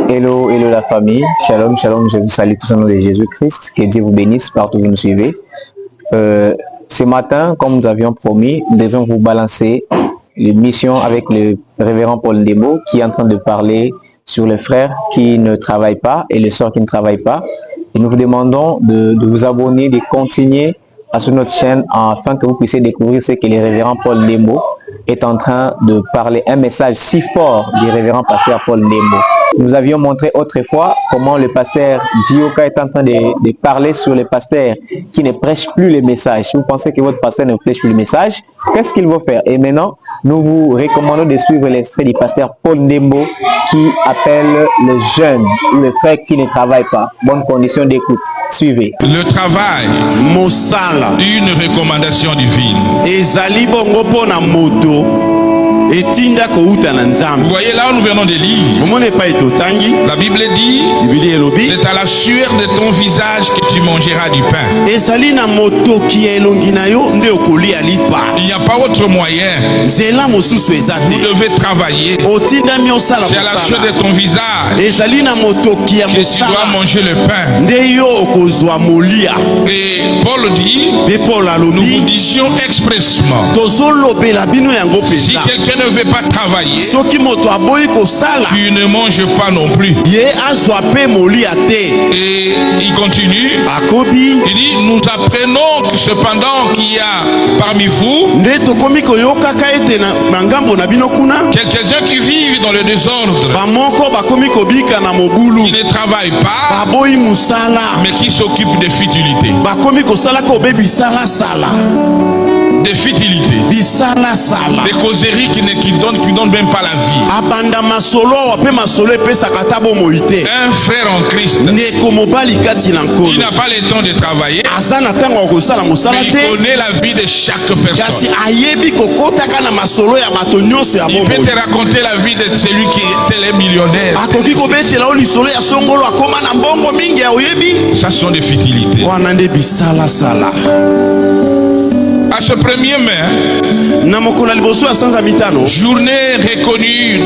Hello, hello la famille. Shalom, shalom. Je vous salue tous au nom de Jésus-Christ. Que Dieu vous bénisse partout où vous nous suivez. Ce matin, comme nous avions promis, nous devions vous balancer l'émission avec le révérend Paul Ndembo qui est en train de parler sur les frères qui ne travaillent pas et les sœurs qui ne travaillent pas. Et nous vous demandons de vous abonner, de continuer sur notre chaîne afin que vous puissiez découvrir ce que le révérend Paul Ndembo est en train de parler, un message si fort du révérend pasteur Paul Ndembo. Nous avions montré autrefois comment le pasteur Dioka est en train de parler sur les pasteurs qui ne prêchent plus le message. Si vous pensez que votre pasteur ne prêche plus le message, qu'est-ce qu'il va faire? Et maintenant, nous vous recommandons de suivre l'extrait du pasteur Paul Ndembo qui appelle les jeunes ou les frères qui ne travaillent pas. Bonne condition d'écoute. Suivez. Le travail, Mosala, une recommandation divine. ezali bongo pona moto etinda ko uta na nzambe. Vous voyez là où nous venons de lire. Momone pa etotangi. La Bible dit, Biblia elobi. c'est à la sueur de ton visage que tu mangeras du pain. Ezali na moto ki elongi na yo nde okolia lipa. Il n'y a pas autre moyen. Zela mosusu ezate. Vous devez travailler. Otinda mi osala C'est à la sueur de ton visage ezali na moto ki ya que tu dois mosala. manger le pain. Nde yo okozwa molia. Et Paul dit, Be Paul nous vous alobi. disions expressement, Tozolobela bino yango si peza. quelqu'un ne veut pas travailler, Soki moto aboyi kosala. tu ne manges pas non plus. Ye azwa pe molia te. Et il continue, Akobi. il dit, nous apprenons que cependant qu'il y a parmi vous Nde tokomi koyokaka ete na ngambo na bino kuna quelques-uns qui vivent dans le désordre, bamoko bakomi kobika na mobulu qui ne travaillent pas, baboyi musala mais qui s'occupent des futilités. bakomi kosala kobe bisalasala Des futilités. bisalasala Des causeries qui donnent même pas la vie. abanda masolo awa mpe masolo epesaka ata bomoi te. Un frère en Christ, ndeko mobali kati na il nkolo n'a pas le temps de travailler, aza na ntango ya kosala mosala mais il te connaît la vie de chaque kasi personne. ayebi kokotaka na masolo ya bato nyonso ya Il peut bomoi. te raconter la vie de celui qui était millionnaire. akoki kobetela o lisolo ya songolo akoma na mbongo mingi ya oyebi Ça sont des futilités. wana nde bisalasala. À ce premier mai, na mokolo ya liboso ya sanza mitano journée reconnue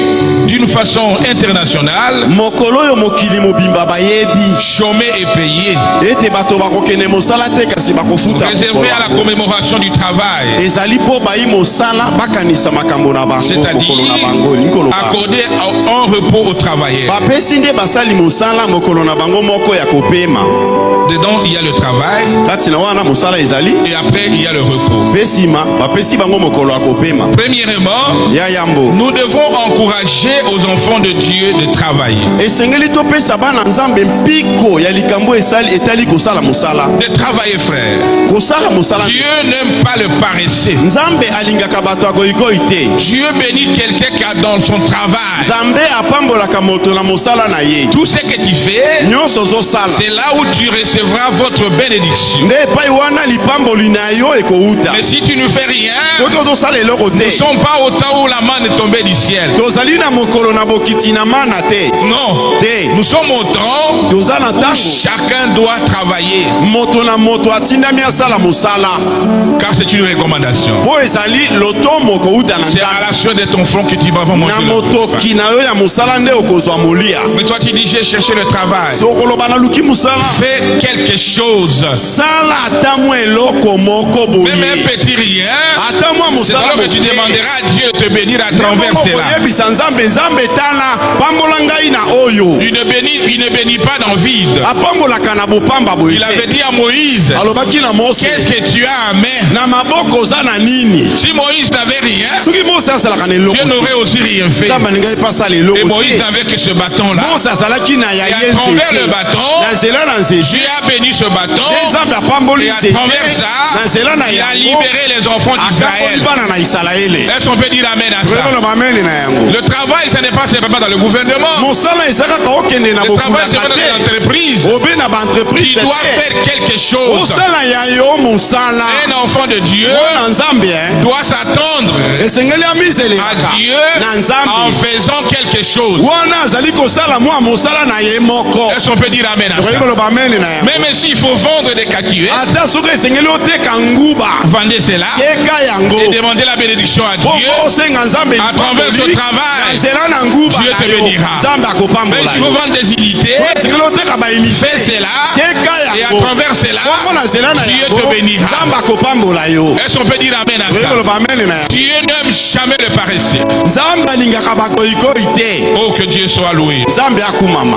d'une façon internationale, mokolo oyo mokili mobimba bayebi chômé et payé, ete bato bakokende mosala te kasi bakofuta réservé à la commémoration du travail, ezali mpo bayi mosala bakanisa makambo na bango mokolo na bango likolo accordé un repos aux travailleurs. bapesi nde basali mosala mokolo na bango moko ya kopema. Dedans, il y a le travail kati na wana mosala ezali et après, il y a le repos. mpe nsima bapesi bango mokolo ya kopema Premièrement, ya yambo. nous devons encourager aux enfants de Dieu de travailler. esengeli topesa bana nzambe mpiko ya likambo etali kosala mosala. De travailler, frère. kosala mosala Dieu n'aime pas le paresseux. nzambe alingaka bato ya goyigoyi te. Dieu bénit quelqu'un qui a dans son travail. nzambe apambolaka moto na mosala na ye. Tout ce que tu fais, nyonso ozosala c'est là où tu recevras votre bénédiction. nde epai wana lipamboli na yo ekouta. Mais si tu ne fais rien, soki ozosala eloko nous ne te sommes pas au temps où la manne est tombée du ciel. tozali na mokolo na bokiti na mana te. Non, te nous sommes au temps toza na où ntango chacun doit travailler. moto na moto atindami asala mosala Car c'est une recommandation. mpo ezali lotomo okouta na C'est à nzambe. la sueur de ton front que tu vas manger na le motoki pain. na yo ya mosala nde okozwa molia. Mais toi tu dis j'ai cherché le travail. so okoloba naluki mosala Fais quelque chose. sala ata mwa eloko moko Même boye un petit rien. ata mwa C'est mosala alors que tu boye. demanderas à Dieu de te bénir à travers cela. koyebisa nzambe nzambe tala pambola ngai na oyo Il ne bénit pas dans le vide. apambolaka na bopamba boye Il avait te. dit à Moïse, alobaki na mose qu'est-ce que tu as à main? na maboko oza na nini. Si Moïse n'avait rien, soki mose asalaka na eloko Dieu n'aurait aussi rien fait. nzambe alingai mpe asala Et eloko Moïse te. n'avait que ce bâton-là. mose azalaki na ya Et ye à travers le nzete bâton, na nzela na nzete Dieu a béni ce bâton. nde nzambe apamboli Et à nzete travers ça, na nzela na il a yango libéré les enfants akaboli d'Israël. bana na isalaele. Est-ce qu'on peut dire amen à ça? oloba amene na yango. Le travail, ce n'est pas simplement dans le gouvernement. mosala eza kaka okende na Le travail, c'est bokulaka dans les te entreprises. obe na baentreprise Tu dois faire quelque chose. osala ya yo mosala Un enfant de Dieu na nzambe doit s'attendre esengeli à amizelelaka Dieu na en nzambe faisant quelque chose. wana azali kosala mwa mosala na ye moko. Est-ce qu'on peut dire amen à tokoki ça? koloba amene na yango. Même s'il faut vendre des catuettes, ata soki esengeli oteka nguba vendez cela. yeka yango yango et demander la bénédiction à Dieu. osenga nzambe À travers ce travail, nzela na nguba Dieu te bénira. nzambe Mais akopambola si vous vendez des unités, sikelo teka ba unité fais cela, teka et à yango travers cela, bongo na nzela na Dieu yango te bénira. nzambe akopambola yo Est-ce qu'on peut dire amen à oyebi ça? koloba amen na yango Dieu n'aime jamais le paresseux. nzambe alingaka bakoyikoyi te Oh, que Dieu soit loué. nzambe akumama